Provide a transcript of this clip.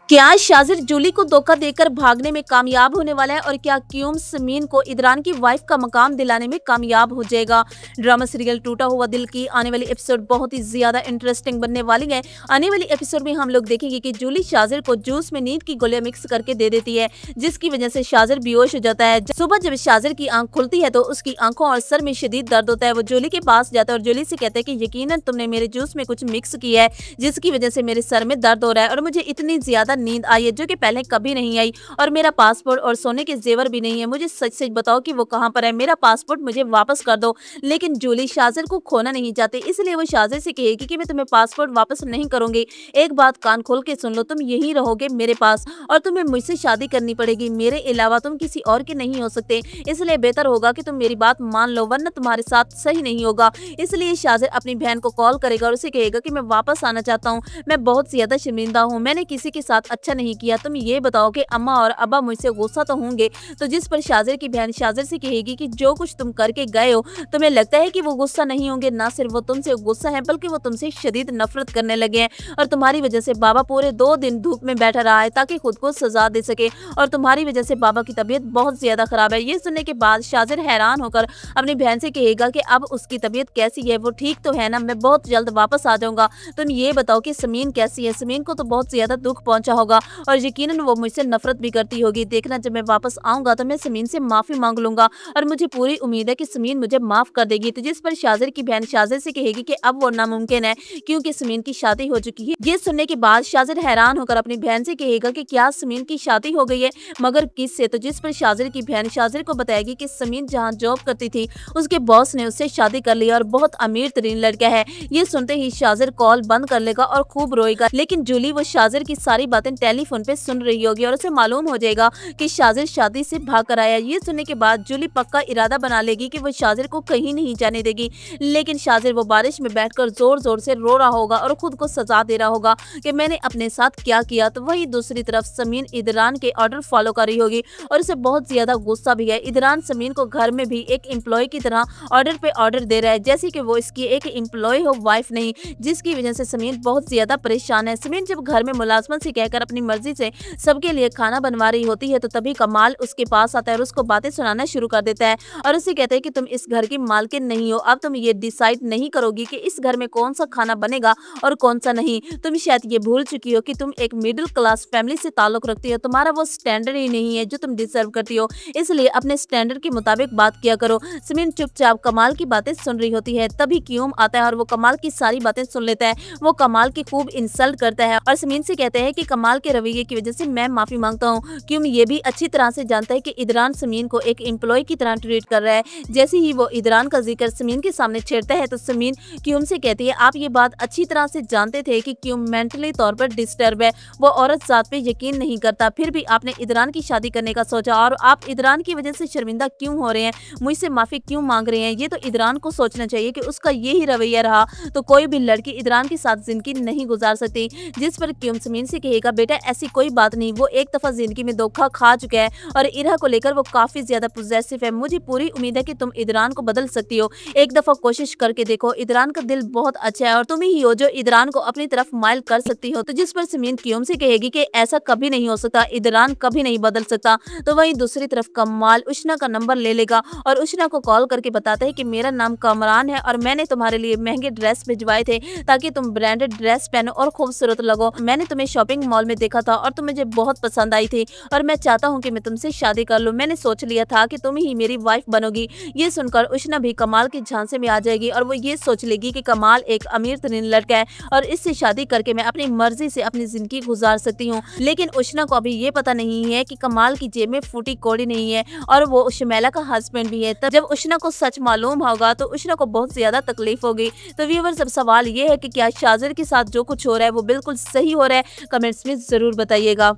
क्या शाजिर जूली को धोखा देकर भागने में कामयाब होने वाला है और क्या क्यूम समीन को इदरान की वाइफ का मकाम दिलाने में कामयाब हो जाएगा। ड्रामा सीरियल टूटा हुआ दिल की आने वाली एपिसोड बहुत ही ज्यादा इंटरेस्टिंग बनने वाली है। आने वाली एपिसोड में हम लोग देखेंगे कि जूली शाजिर को जूस में नींद की गोलियां मिक्स करके दे देती है, जिसकी वजह से शाजिर बेहोश हो जाता है। सुबह जब शाजिर की आंख खुलती है तो उसकी आंखों और सर में शदीद दर्द होता है। वो जूली के पास जाता है और जूली से कहता है कि यकीनन तुमने मेरे जूस में कुछ मिक्स किया है, जिसकी वजह से मेरे सर में दर्द हो रहा है और मुझे इतनी ज्यादा नींद आई है जो कि पहले कभी नहीं आई, और मेरा पासपोर्ट और सोने के जेवर भी नहीं है। मुझे सच सच बताओ कि वो कहाँ पर है, मेरा पासपोर्ट मुझे वापस कर दो। लेकिन जूली शाजिर को खोना नहीं चाहती, इसलिए वो शाजिर से कहेगी कि मैं तुम्हें पासपोर्ट वापस नहीं करूंगी। एक बात कान खोल के सुन लो, तुम यहीं रहोगे मेरे पास और तुम्हें मुझसे शादी करनी पड़ेगी। मेरे अलावा तुम किसी और के नहीं हो सकते, इसलिए बेहतर होगा कि तुम मेरी बात मान लो, वरना तुम्हारे साथ सही नहीं होगा। इसलिए शाजिर अपनी बहन को कॉल करेगा और उसे कहेगा कि मैं वापस आना चाहता हूँ, मैं बहुत ज्यादा शर्मिंदा हूँ, मैंने किसी के साथ अच्छा नहीं किया। तुम ये बताओ कि अम्मा और अब्बा मुझसे गुस्सा तो होंगे। तो जिस पर शाजिर की बहन शाजिर से कहेगी कि जो कुछ तुम करके गए हो, तुम्हें लगता है कि वो गुस्सा नहीं होंगे? ना सिर्फ वो तुमसे गुस्सा है बल्कि वो तुमसे शदीद नफरत करने लगे हैं, और तुम्हारी वजह से बाबा पूरे 2 दिन धूप में बैठा रहा है ताकि खुद को सजा दे सके, और तुम्हारी वजह से बाबा की तबीयत बहुत ज्यादा खराब है। ये सुनने के बाद शाजिर हैरान होकर अपनी बहन से कहेगा कि अब उसकी तबीयत कैसी है, वो ठीक तो है ना, मैं बहुत जल्द वापस आ जाऊंगा। तुम ये बताओ कि समीन कैसी है? समीन को तो बहुत ज्यादा दुख पहुंचा होगा और यकीनन वो मुझसे नफरत भी करती होगी। देखना जब मैं वापस आऊंगा तो मैं समीन से माफी मांग लूंगा और मुझे पूरी उम्मीद है कि समीन मुझे माफ कर देगी। तो जिस पर शाजिर की बहन शाजिर से कहेगी कि अब वो नामुमकिन है क्योंकि समीन की शादी हो चुकी है। ये सुनने के बाद शाजिर हैरान होकर अपनी बहन से कहेगा कि क्या समीन की शादी हो गई है, मगर किससे? तो जिस पर शाजिर की बहन शाजिर को बताएगी कि समीन जहाँ जॉब करती थी उसके बॉस ने उससे शादी कर ली और बहुत अमीर तरीन लड़का है। ये सुनते ही शाजिर कॉल बंद कर लेगा और खूब रोएगा, लेकिन जूली वो शाजिर की सारी बातें टेलीफोन पे सुन रही होगी और उसे मालूम हो जाएगा कि शाजिर शादी से भाग कर आया। ये सुनने के बाद जूली पक्का इरादा बना लेगी कि वो शाजिर को कहीं नहीं जाने देगी, लेकिन शाजिर वो बारिश में बैठकर जोर जोर से रो रहा होगा और खुद को सजा दे रहा होगा कि मैंने अपने साथ क्या किया। तो वही दूसरी तरफ समीन इदरान के ऑर्डर फॉलो कर रही होगी और उसे बहुत ज्यादा गुस्सा भी है। इदरान समीन को घर में भी एक एम्प्लॉय की तरह ऑर्डर पे ऑर्डर दे रहा है, जैसे कि वो इसकी एक एम्प्लॉय हो, वाइफ नहीं, जिसकी वजह से समीन बहुत ज्यादा परेशान है। समीन जब घर में मुलाजमत से कहकर अपनी मर्जी से सबके लिए खाना बनवा रही होती है तो तभी कमाल उसके पास आता है और उसको बातें सुनाना शुरू कर देता है और उसे कहता है कि तुम इस घर की मालकिन नहीं हो, अब तुम ये डिसाइड नहीं करोगी कि इस घर में कौन सा खाना बनेगा और कौन सा नहीं। तुम शायद ये भूल चुकी हो कि तुम एक मिडिल क्लास फैमिली से ताल्लुक रखती हो, तुम्हारा वो स्टैंडर्ड ही नहीं है जो तुम डिजर्व करती हो, इसलिए अपने स्टैंडर्ड के मुताबिक बात किया करो। समीन चुपचाप कमाल की बातें सुन रही होती है, तभी क्यूम आता है और वो कमाल की सारी बातें सुन लेता है। वो कमाल की खूब इंसल्ट करता है और समीन से कहते हैं कि कमाल के रवैये की वजह से मैं माफी मांगता हूँ। क्यूम ये भी अच्छी तरह से जानता है कि इदरान समीन को एक एम्प्लॉय की तरह ट्रीट कर रहा है। जैसे ही वो इदरान का जिक्र समीन के सामने छेड़ता है तो समीन क्यूम से कहती है आप ये बात अच्छी तरह से जानते थे कि क्यूम मेंटली तौर पर डिस्टर्ब है, वो औरत जात पे यकीन नहीं करता, फिर भी आपने इदरान की शादी करने का सोचा और आप इदरान की वजह से शर्मिंदा क्यों हो रहे हैं, मुझसे माफी क्यों मांग रहे हैं? ये तो इदरान को सोचना चाहिए कि उसका यही रवैया रहा तो कोई भी लड़की इदरान के साथ जिंदगी नहीं गुजार सकती। जिस पर क्यूम समीन से कहेगा बेटा ऐसी कोई बात नहीं, वो एक दफा जिंदगी में धोखा खा चुका है और इरा को लेकर वो काफी ज्यादा पॉजिटिव है। मुझे पूरी उम्मीद है कि तुम इदरान को बदल सकती हो, एक दफा कोशिश करके देखो, इदरान का दिल बहुत अच्छा है और तुम ही हो जो इदरान को अपनी तरफ माइल कर सकती हो। तो जिस पर समीन क्यूम से कहेगी कि ऐसा कभी नहीं हो सकता, इदरान कभी नहीं बदल सकता। तो वहीं दूसरी तरफ कमाल उष्णा का नंबर ले लेगा और उष्णा को कॉल करके बताता है कि मेरा नाम कमरान है और मैंने तुम्हारे लिए महंगे ड्रेस भिजवाए थे ताकि तुम ब्रांडेड ड्रेस पहनो और खूबसूरत लगो। मैंने तुम्हें शॉपिंग मॉल में देखा था और तुम मुझे बहुत पसंद आई थी और मैं चाहता हूँ कि मैं तुमसे शादी कर लूं। मैंने सोच लिया था कि तुम ही मेरी वाइफ बनोगी। ये सुनकर उष्णा भी कमाल के झांसे में आ जाएगी और वो ये सोच लेगी कि कमाल एक अमीर तरीन लड़का है और इससे शादी करके मैं अपनी मर्जी से अपनी जिंदगी गुजार सकती हूँ। लेकिन उष्णा को अभी ये पता नहीं है कि कमाल की जेब में फूटी कौड़ी नहीं है और वो शमेला का हस्बैंड भी है। तब जब उष्णा को सच मालूम होगा तो उष्णा को बहुत ज्यादा तकलीफ होगी। तो व्यूअर्स अब सवाल ये है कि क्या शाजिर के साथ जो कुछ हो रहा है वो बिल्कुल सही हो रहा है? कमेंट्स में जरूर बताइएगा।